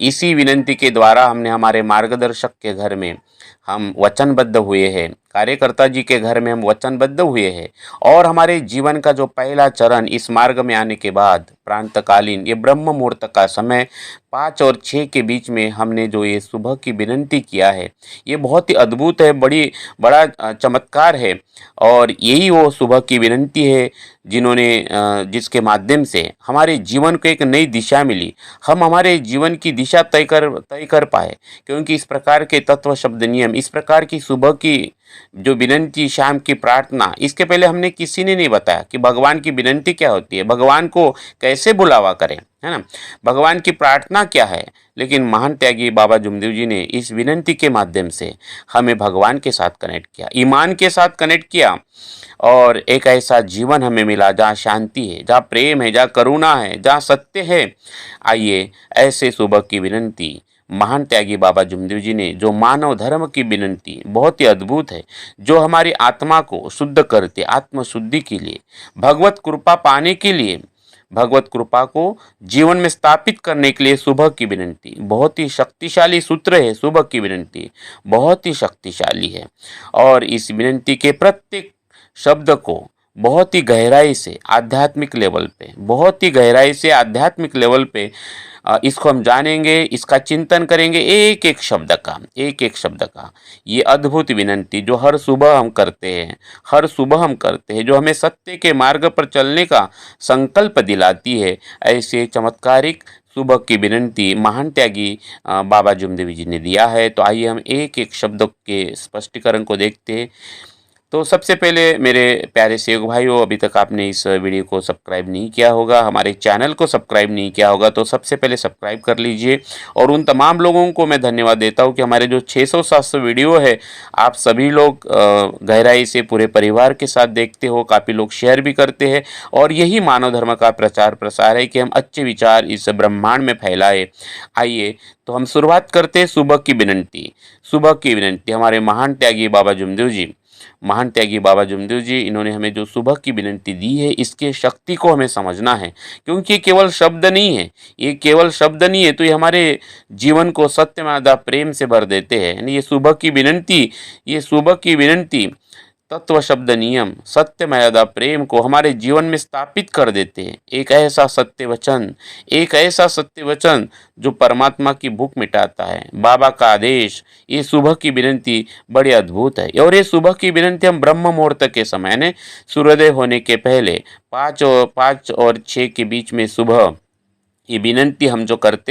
इसी विनंती के द्वारा हमने हमारे मार्गदर्शक के घर में हम वचनबद्ध हुए हैं, कार्यकर्ता जी के घर में हम वचनबद्ध हुए हैं। और हमारे जीवन का जो पहला चरण इस मार्ग में आने के बाद प्रांतकालीन ये ब्रह्म मुहूर्त का समय 5 और 6 के बीच में हमने जो ये सुबह की विनंती किया है, ये बहुत ही अद्भुत है, बड़ा चमत्कार है। और यही वो सुबह की विनंती है जिसके माध्यम से हमारे जीवन को एक नई दिशा मिली, हम हमारे जीवन की दिशा तय कर पाए। क्योंकि इस प्रकार के तत्व शब्द नियम, इस प्रकार की सुबह की जो विनंती, शाम की प्रार्थना, इसके पहले हमने किसी ने नहीं बताया कि भगवान की विनंती क्या होती है, भगवान को कैसे बुलावा करें, है ना, भगवान की प्रार्थना क्या है। लेकिन महान त्यागी बाबा जुमदेव जी ने इस विनंती के माध्यम से हमें भगवान के साथ कनेक्ट किया, ईमान के साथ कनेक्ट किया, और एक ऐसा जीवन हमें मिला जहाँ शांति है, जहाँ प्रेम है, जहाँ करुणा है, जहाँ सत्य है। आइए ऐसे सुबह की विनंती महान त्यागी बाबा जुमदेव जी ने, जो मानव धर्म की विनंती बहुत ही अद्भुत है, जो हमारी आत्मा को शुद्ध करते, आत्म शुद्धि के लिए, भगवत कृपा पाने के लिए, भगवत कृपा को जीवन में स्थापित करने के लिए सुबह की विनंती बहुत ही शक्तिशाली सूत्र है। सुबह की विनंती बहुत ही शक्तिशाली है, और इस विनंती के प्रत्येक शब्द को बहुत ही गहराई से आध्यात्मिक लेवल पे, बहुत ही गहराई से आध्यात्मिक लेवल पे इसको हम जानेंगे, इसका चिंतन करेंगे, एक एक शब्द का, एक एक शब्द का। ये अद्भुत विनंती जो हर सुबह हम करते हैं, हर सुबह हम करते हैं, जो हमें सत्य के मार्ग पर चलने का संकल्प दिलाती है, ऐसे चमत्कारिक सुबह की विनंती महान त्यागी बाबा जुमदेव जी ने दिया है। तो आइए हम एक एक शब्द के स्पष्टीकरण को देखते हैं। तो सबसे पहले मेरे प्यारे सेवक भाइयों, अभी तक आपने इस वीडियो को सब्सक्राइब नहीं किया होगा, हमारे चैनल को सब्सक्राइब नहीं किया होगा, तो सबसे पहले सब्सक्राइब कर लीजिए। और उन तमाम लोगों को मैं धन्यवाद देता हूं कि हमारे जो 600-700 वीडियो है, आप सभी लोग गहराई से पूरे परिवार के साथ देखते हो, काफ़ी लोग शेयर भी करते हैं। और यही मानव धर्म का प्रचार प्रसार है कि हम अच्छे विचार इस ब्रह्मांड में फैलाए। आइए तो हम शुरुआत करते हैं सुबह की विनंती। सुबह की विनंती हमारे महान त्यागी बाबा जुमदेव जी, महान त्यागी बाबा जुमदेव जी, इन्होंने हमें जो सुबह की विनंती दी है, इसके शक्ति को हमें समझना है। क्योंकि ये केवल शब्द नहीं है, ये केवल शब्द नहीं है, तो ये हमारे जीवन को सत्य में आधा प्रेम से भर देते हैं। यानी ये सुबह की विनंती, ये सुबह की विनंती तत्व शब्द नियम, सत्य मर्यादा प्रेम को हमारे जीवन में स्थापित कर देते हैं। एक ऐसा सत्य वचन, एक ऐसा सत्य वचन जो परमात्मा की भूख मिटाता है, बाबा का आदेश। ये सुबह की विनंती बड़ी अद्भुत है। और ये सुबह की विनंती हम ब्रह्म मुहूर्त के समय ने, सूर्योदय होने के पहले 5 और 6 के बीच में सुबह ये विनंती हम जो करते